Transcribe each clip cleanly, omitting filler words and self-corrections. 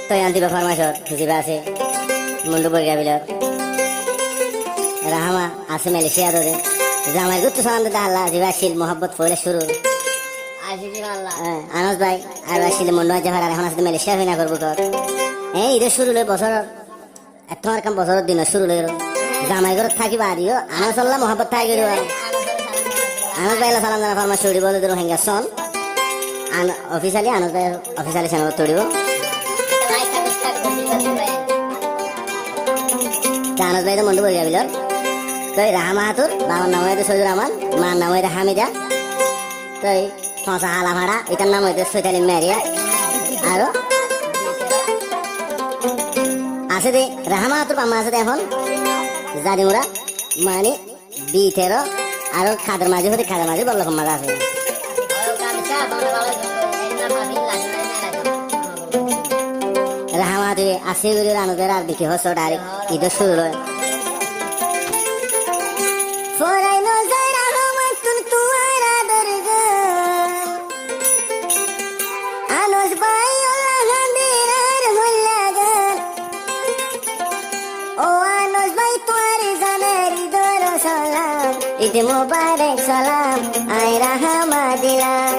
তই আন্তিবা ফরমাইছর হিসিবা আছে মুন্ডু বইয়া বিলর রাহামা আছে মালয়েশিয়া দরে জামাই গুত্তু সালাম দে আল্লাহ জিবা শিল মোহাব্বত ফলে শুরু আসিছি আল্লাহ আনস ভাই আর আসলে মুন্ডু জাহার আর এখন আসলে মালয়েশিয়া হইনা করবো তোর এই ঈদের শুরু লই বছর তোমার কাম বছরের দিন শুরু লই জামাই ঘর থাকিবা আদিও আনস আল্লাহ মোহাব্বত থাকি গেল আনস ভাই সালাম জানা ফরমাইশ শুরু বলে দিল হেঙ্গা সন আন অফিসিয়ালি আনস ভাই অফিসিয়ালি চ্যানেল তড়িব আনস ভাই তো মুন্ডু বইয়া বিলর তই রাহামা হাতুর বাবার নাম হইতে সৈদুর রহমান মার নাম হইতে হামিদা তই ফসা হালা ভাড়া এটার নাম হইতে সৈতালি মেরিয়া আরো আছে দে রাহামা হাতুর বাম্মা আছে দে এখন জাদিমুরা মানে বিথেরো আরো খাদের মাঝে হতে খাদের মাঝে বড় রকম মাঝে আছে রাহামা হাতুর আছে আনন্দের আর দেখি হস ডাইরেক্ট ঈদের শুরু হয় ফরাইনো যারা হামাতুন তুয়ারা দরগান আনস ভাই আল্লাহ হান্দিরার হল্লাগান ও আনস ভাই তোর জানারি দর সালাম ঈদ মুবারক সালাম আই রাহামা দিলাম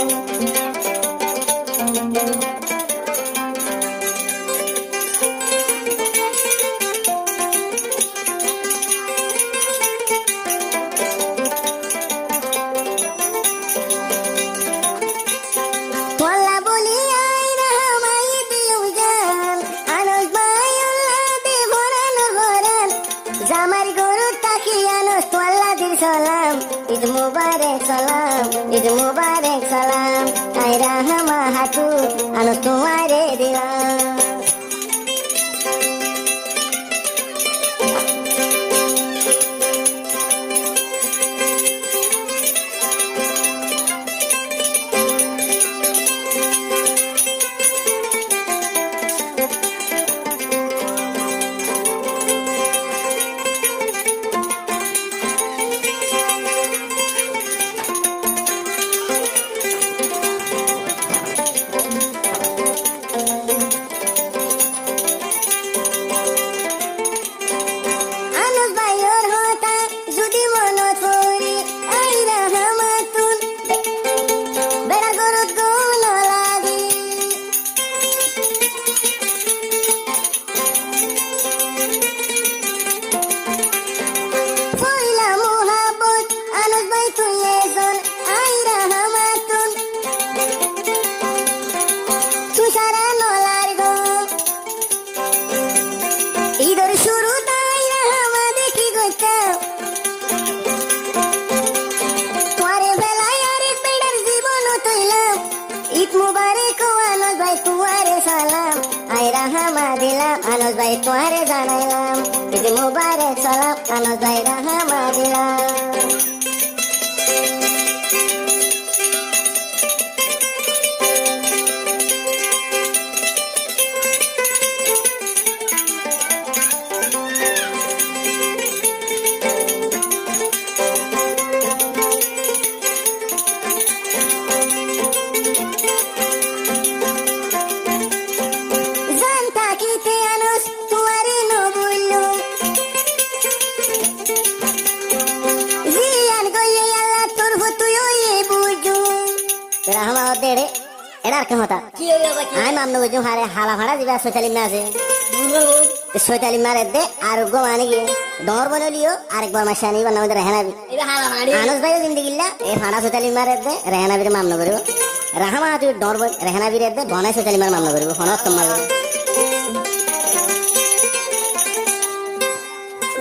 জামার গরু তাকি আনস তোয়াল্লা দির সালাম ঈদ মুবারক সালাম ঈদ মুবারক সালাম আই রাহামা হাতু আনস তোমারে দিলাম ঈদের শুরু তাই রাহামা দেখি গইতাম তোরে বেলায় আরেক বেড়ার জীবন তৈলাম ঈদ মুবারক আনস ভাই তোরে সালাম আই রাহামা দিলাম আনস ভাই তোরে জানাইলাম ঈদ মুবারক সালাম আনস ভাই রাহামা দিলাম রাহামা দেড়ে এটা আর কেমন আমি মামনো বুঝুম হারে হালা ভাড়া দিবা সৈতালিম না আছে সৈতালিম মারে দে আর গো মানে গিয়ে ডর বলিও আরেকবার মাসে আনিবার নাম রেহানাবি আনস ভাইও জিন্দিগিল্লা এই ভাড়া সৈতালিম মারে দে রেহানাবির মামনো করিব রাহামা তুই ডর রেহানাবির দে বনাই সৈতালিম মার মামনো করিব হনত তোমার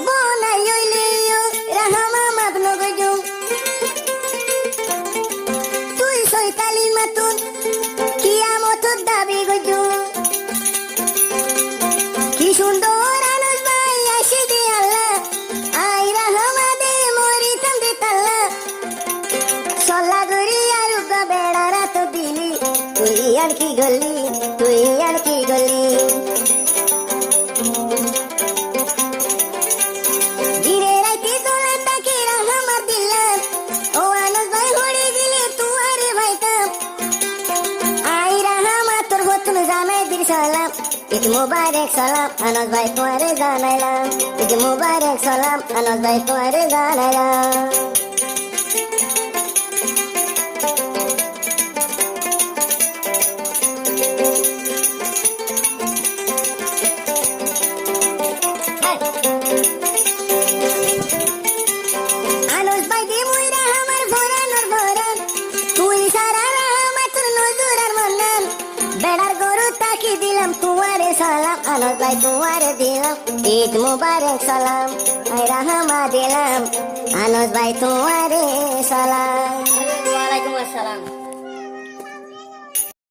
বনাই হইলিও রাহামা মামনো করিব তুই সৈতালিম মাতুন কিয়ামতের দাবি গজু কি সুন্দর আনস ভাই আসি দে আল্লাহ আই রাহামা দে মরিতাম দে তাল্লা সল্লা গরি আর উগা বেড়া রাত দিলি তুই আর কি গলি তুই আর কি গলি ধীরে রাইতে তোলা তাকে রাহামা দিলাম ও আনস ভাই হড়ে দিলে তুয়ারে ভাইতাম আই রাহামা তোর হতুন জামাই দির সালাম ঈদ মুবারক সালাম আনাস ভাই তোমারে জানাইলাম ঈদ মুবারক সালাম আনাস ভাই তোমারে জানাইলাম আনাস ভাই দি মুইরা আমার ভরানোর ভরান তুই সারা মাত্র নজর আর মন্নান বেড়ার গরু তাকি দিলাম তোমারে সালাম আনাস ভাই তোমারে দিলাম ঈদ মুবারক সালাম আই রাহমা দিলাম আনাস ভাই তোমারে সালাম ওয়ালাইকুম আসসালাম